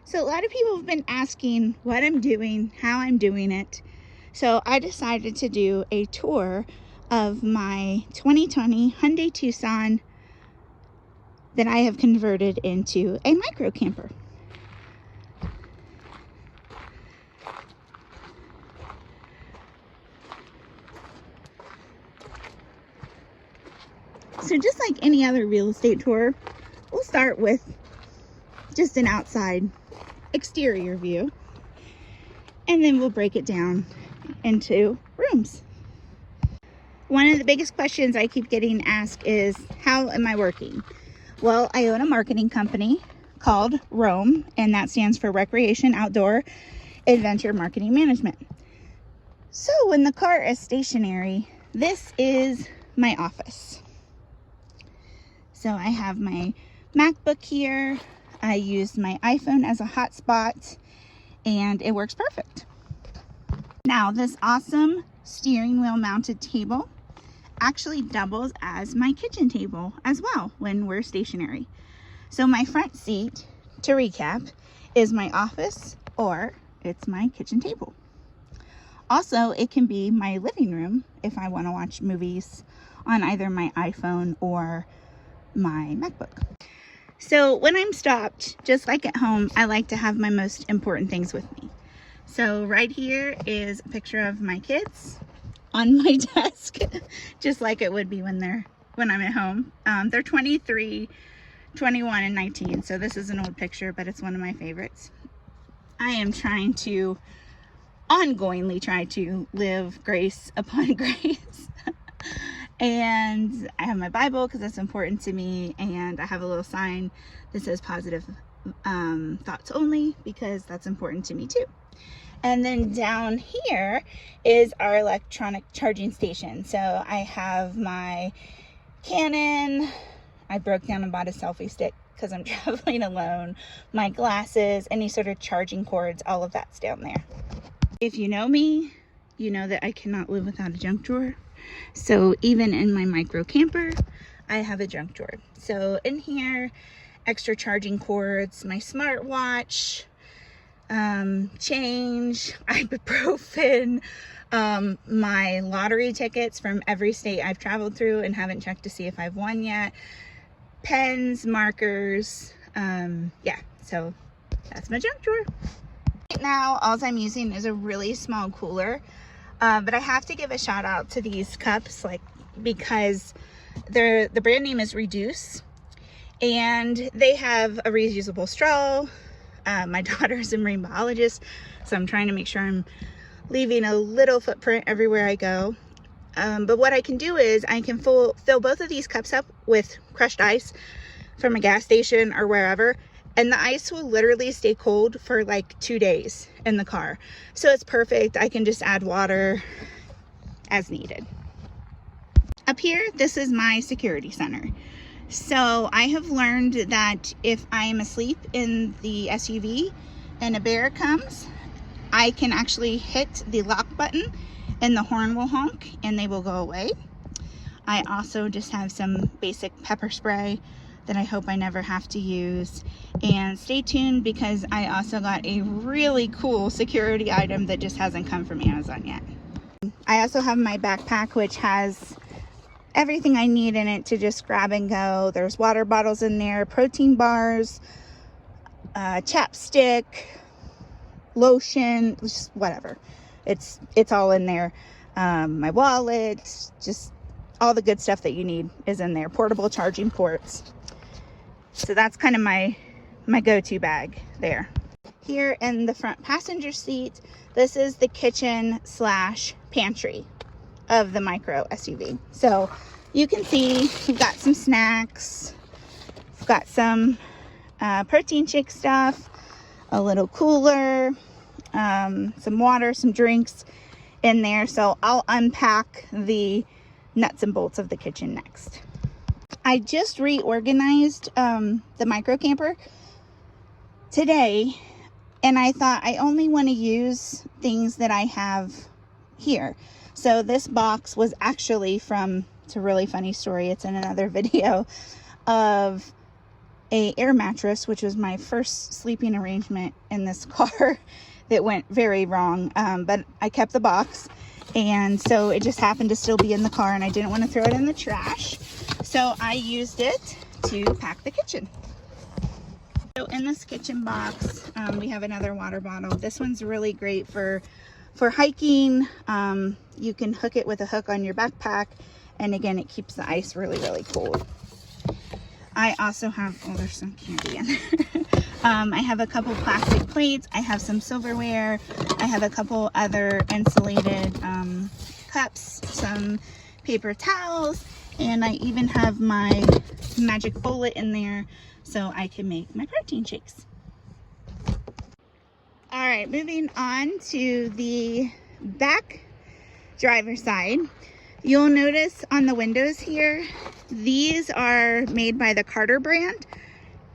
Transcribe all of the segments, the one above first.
So a lot of people have been asking what I'm doing, how I'm doing it. So I decided to do a tour of my 2020 Hyundai Tucson that I have converted into a micro camper. So just like any other real estate tour, we'll start with just an outside exterior view, and then we'll break it down into rooms. One of the biggest questions I keep getting asked is, how am I working? Well, I own a marketing company called ROAMM, and that stands for Recreation Outdoor Adventure Marketing Management. So when the car is stationary, this is my office. So I have my MacBook here. I use my iPhone as a hotspot, and it works perfect. Now, this awesome steering wheel mounted table actually doubles as my kitchen table as well when we're stationary. So my front seat, to recap, is my office, or it's my kitchen table. Also, it can be my living room if I want to watch movies on either my iPhone or my MacBook. So when I'm stopped, just like at home, I like to have my most important things with me. So right here is a picture of my kids on my desk, just like it would be when I'm at home. They're 23, 21, and 19. So this is an old picture, but it's one of my favorites. I am trying to ongoingly try to live grace upon grace. And I have my Bible because that's important to me, and I have a little sign that says positive thoughts only because that's important to me too. And then down here is our electronic charging station. So I have my Canon. I broke down and bought a selfie stick because I'm traveling alone. My glasses, any sort of charging cords, all of that's down there. If you know me, you know that I cannot live without a junk drawer. So even in my micro camper, I have a junk drawer. So in here, extra charging cords, my smartwatch, change, ibuprofen, my lottery tickets from every state I've traveled through and haven't checked to see if I've won yet, pens, markers, yeah, so that's my junk drawer. Right now, all I'm using is a really small cooler. But I have to give a shout out to these cups, because the brand name is Reduce, and they have a reusable straw. My daughter's a marine biologist, so I'm trying to make sure I'm leaving a little footprint everywhere I go. But what I can do is I can fill both of these cups up with crushed ice from a gas station or wherever, and the ice will literally stay cold for like 2 days in the car. So it's perfect. I can just add water as needed. Up here, this is my security center. So I have learned that if I am asleep in the SUV and a bear comes, I can actually hit the lock button and the horn will honk and they will go away. I also just have some basic pepper spray that I hope I never have to use. And stay tuned because I also got a really cool security item that just hasn't come from Amazon yet. I also have my backpack, which has everything I need in it to just grab and go. There's water bottles in there, protein bars, chapstick, lotion, just whatever. It's all in there. My wallet, just all the good stuff that you need is in there. Portable charging ports. So that's kind of my go-to bag there. Here in the front passenger seat, this is the kitchen / pantry of the micro SUV. So you can see we've got some snacks, we've got some protein shake stuff, a little cooler, some water, some drinks in there. So I'll unpack the nuts and bolts of the kitchen next. I just reorganized the micro camper today, and I thought I only want to use things that I have here. So this box was actually from, it's a really funny story, it's in another video, of a air mattress, which was my first sleeping arrangement in this car that went very wrong. But I kept the box, and so it just happened to still be in the car, and I didn't want to throw it in the trash. So I used it to pack the kitchen. So in this kitchen box, we have another water bottle. This one's really great for hiking. You can hook it with a hook on your backpack, and again, it keeps the ice really, really cold. I also have, oh, there's some candy in there. I have a couple plastic plates. I have some silverware. I have a couple other insulated cups, some paper towels, and I even have my magic bullet in there so I can make my protein shakes. All right, moving on to the back driver's side. You'll notice on the windows here, these are made by the Carter brand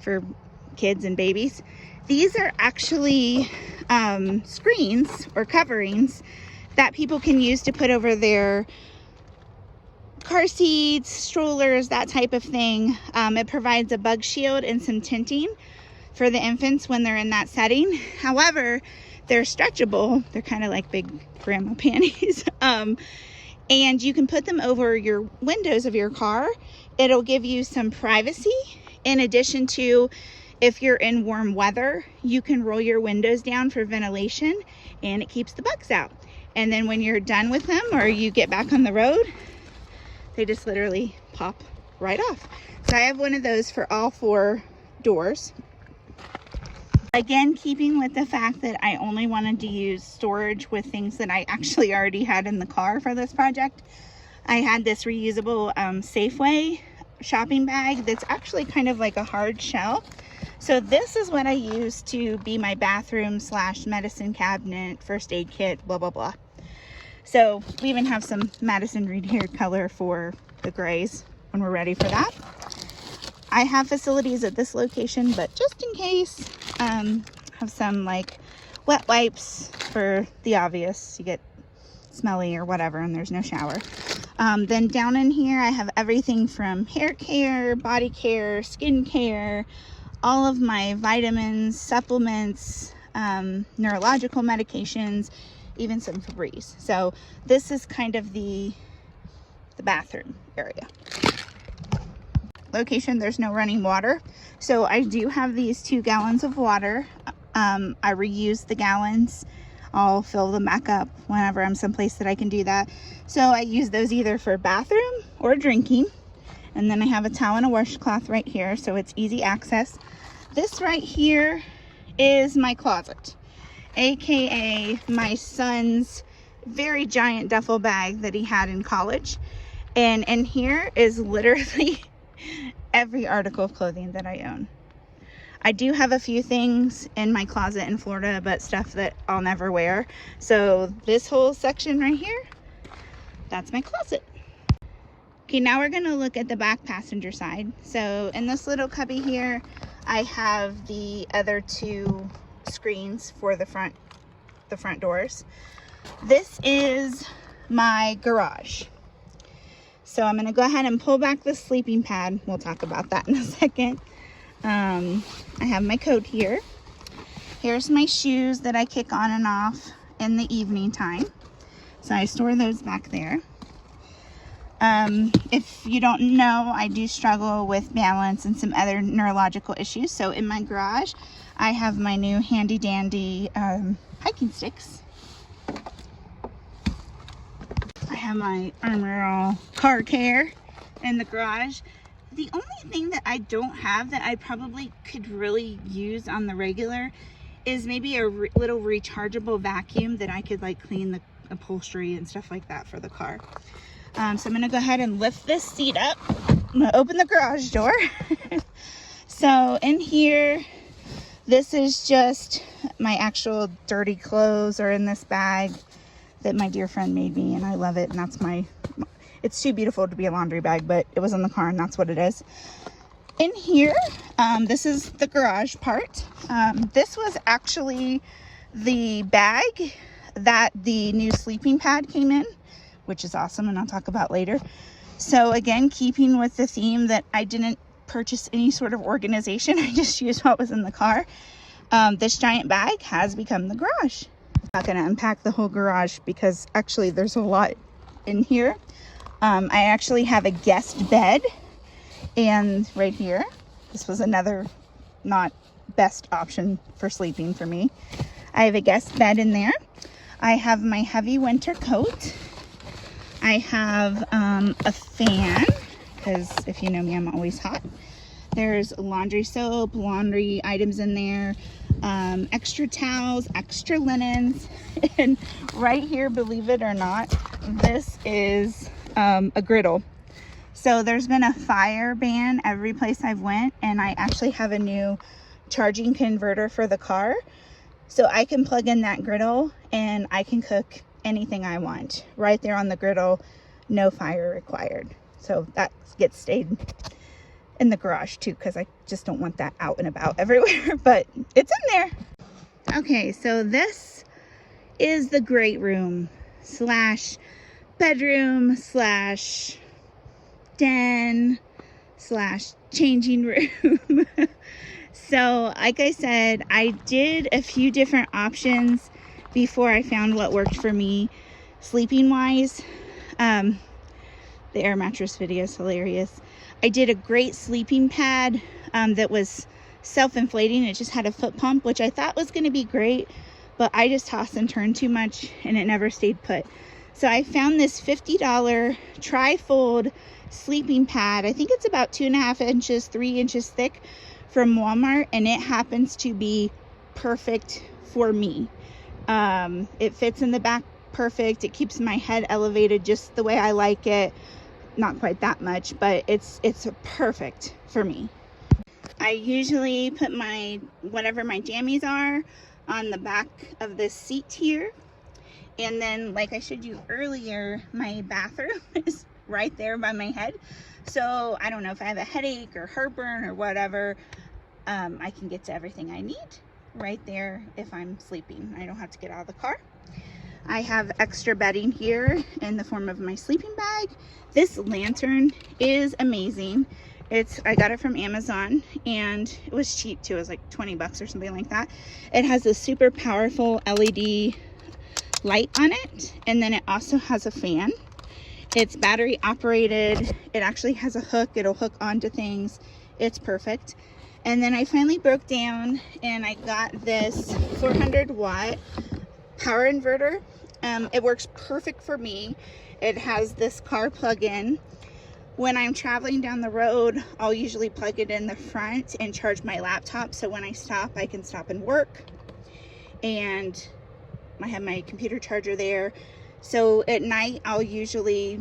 for kids and babies. These are actually screens or coverings that people can use to put over their car seats, strollers, that type of thing. It provides a bug shield and some tinting for the infants when they're in that setting. However, they're stretchable. They're kind of like big grandma panties. And you can put them over your windows of your car. It'll give you some privacy. In addition to, if you're in warm weather, you can roll your windows down for ventilation, and it keeps the bugs out. And then when you're done with them, or you get back on the road, they just literally pop right off. So I have one of those for all 4 doors. Again, keeping with the fact that I only wanted to use storage with things that I actually already had in the car for this project, I had this reusable Safeway shopping bag that's actually kind of like a hard shell. So this is what I use to be my bathroom / medicine cabinet, first aid kit, blah, blah, blah. So we even have some Madison Reed hair color for the grays when we're ready for that. I have facilities at this location, but just in case, have some like wet wipes for the obvious. You get smelly or whatever and there's no shower. Then down in here, I have everything from hair care, body care, skin care, all of my vitamins, supplements, neurological medications, even some Febreze. So this is kind of the bathroom area. Location, there's no running water, so I do have these 2 gallons of water. I reuse the gallons. I'll fill them back up whenever I'm someplace that I can do that. So I use those either for bathroom or drinking. And then I have a towel and a washcloth right here, so it's easy access. This right here is my closet, aka my son's very giant duffel bag that he had in college. And in here is literally every article of clothing that I own. I do have a few things in my closet in Florida, but stuff that I'll never wear. So this whole section right here, that's my closet. Okay, now we're gonna look at the back passenger side. So in this little cubby here, I have the other 2 screens for the front doors. This is my garage. So I'm gonna go ahead and pull back the sleeping pad. We'll talk about that in a second. I have my coat here. Here's my shoes that I kick on and off in the evening time. So I store those back there. If you don't know, I do struggle with balance and some other neurological issues. So in my garage, I have my new handy dandy hiking sticks. I have my Armor All car care in the garage. The only thing that I don't have that I probably could really use on the regular is maybe a little rechargeable vacuum that I could like clean the upholstery and stuff like that for the car. So I'm gonna go ahead and lift this seat up. I'm gonna open the garage door. So in here, this is just my actual dirty clothes are in this bag that my dear friend made me, and I love it. And that's it's too beautiful to be a laundry bag, but it was in the car and that's what it is. In here, this is the garage part. This was actually the bag that the new sleeping pad came in, which is awesome, and I'll talk about later. So again, keeping with the theme that I didn't purchase any sort of organization. I just used what was in the car. This giant bag has become the garage. I'm not going to unpack the whole garage because actually there's a lot in here. I actually have a guest bed, and right here, this was another not best option for sleeping for me. I have a guest bed in there. I have my heavy winter coat. I have a fan, because if you know me, I'm always hot. There's laundry soap, laundry items in there, extra towels, extra linens, and right here, believe it or not, this is a griddle. So there's been a fire ban every place I've went, and I actually have a new charging converter for the car. So I can plug in that griddle and I can cook anything I want right there on the griddle, no fire required. So that gets stayed in the garage too, because I just don't want that out and about everywhere, but it's in there. Okay, so this is the great room slash bedroom slash den slash changing room. So like I said, I did a few different options before I found what worked for me sleeping wise. The air mattress video is hilarious. I did a great sleeping pad that was self-inflating. It just had a foot pump, which I thought was going to be great, but I just tossed and turned too much and it never stayed put. So I found this $50 tri-fold sleeping pad. I think it's about 2.5 inches, 3 inches thick, from Walmart, and it happens to be perfect for me. It fits in the back perfect. It keeps my head elevated just the way I like it. Not quite that much, but it's perfect for me. I usually put my whatever my jammies are on the back of this seat here, and then like I showed you earlier, my bathroom is right there by my head. So I don't know if I have a headache or heartburn or whatever, I can get to everything I need right there if I'm sleeping. I don't have to get out of the car. I have extra bedding here in the form of my sleeping bag. This lantern is amazing. I got it from Amazon and it was cheap too. It was like 20 bucks or something like that. It has a super powerful LED light on it, and then it also has a fan. It's battery operated. It actually has a hook. It'll hook onto things. It's perfect. And then I finally broke down and I got this 400 watt power inverter. It works perfect for me. It has this car plug-in. When I'm traveling down the road, I'll usually plug it in the front and charge my laptop. So when I stop, I can stop and work. And I have my computer charger there. So at night, I'll usually,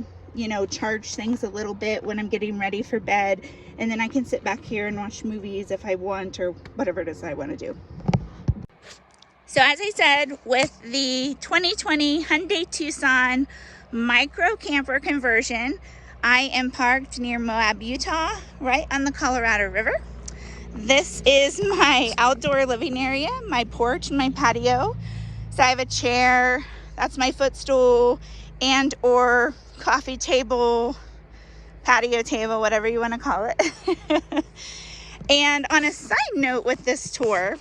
charge things a little bit when I'm getting ready for bed. And then I can sit back here and watch movies if I want, or whatever it is I want to do. So as I said, with the 2020 Hyundai Tucson micro camper conversion, I am parked near Moab, Utah, right on the Colorado River. This is my outdoor living area, my porch and my patio. So I have a chair, that's my footstool, and or coffee table, patio table, whatever you want to call it. And on a side note with this tour,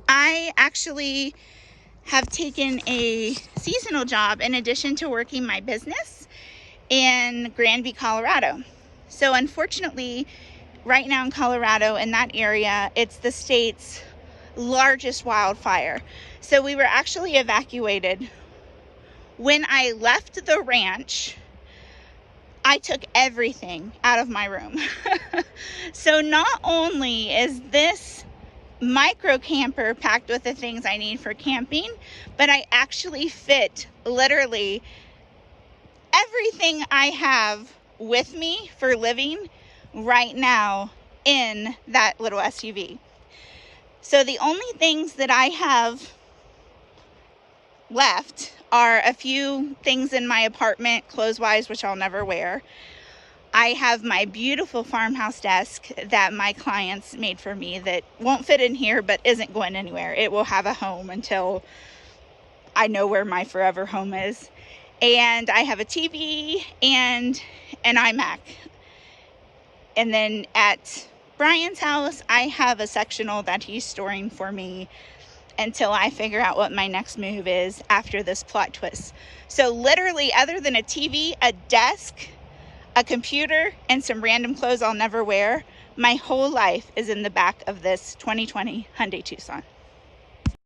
I actually have taken a seasonal job in addition to working my business in Granby, Colorado. So unfortunately, right now in Colorado, in that area, it's the state's largest wildfire. So we were actually evacuated. When I left the ranch, I took everything out of my room. So not only is this micro camper packed with the things I need for camping, but I actually fit literally everything I have with me for living right now in that little SUV. So the only things that I have left are a few things in my apartment, clothes-wise, which I'll never wear. I have my beautiful farmhouse desk that my clients made for me that won't fit in here, but isn't going anywhere. It will have a home until I know where my forever home is. And I have a TV and an iMac. And then at Brian's house, I have a sectional that he's storing for me until I figure out what my next move is after this plot twist. So literally, other than a TV, a desk, a computer, and some random clothes I'll never wear, my whole life is in the back of this 2020 Hyundai Tucson.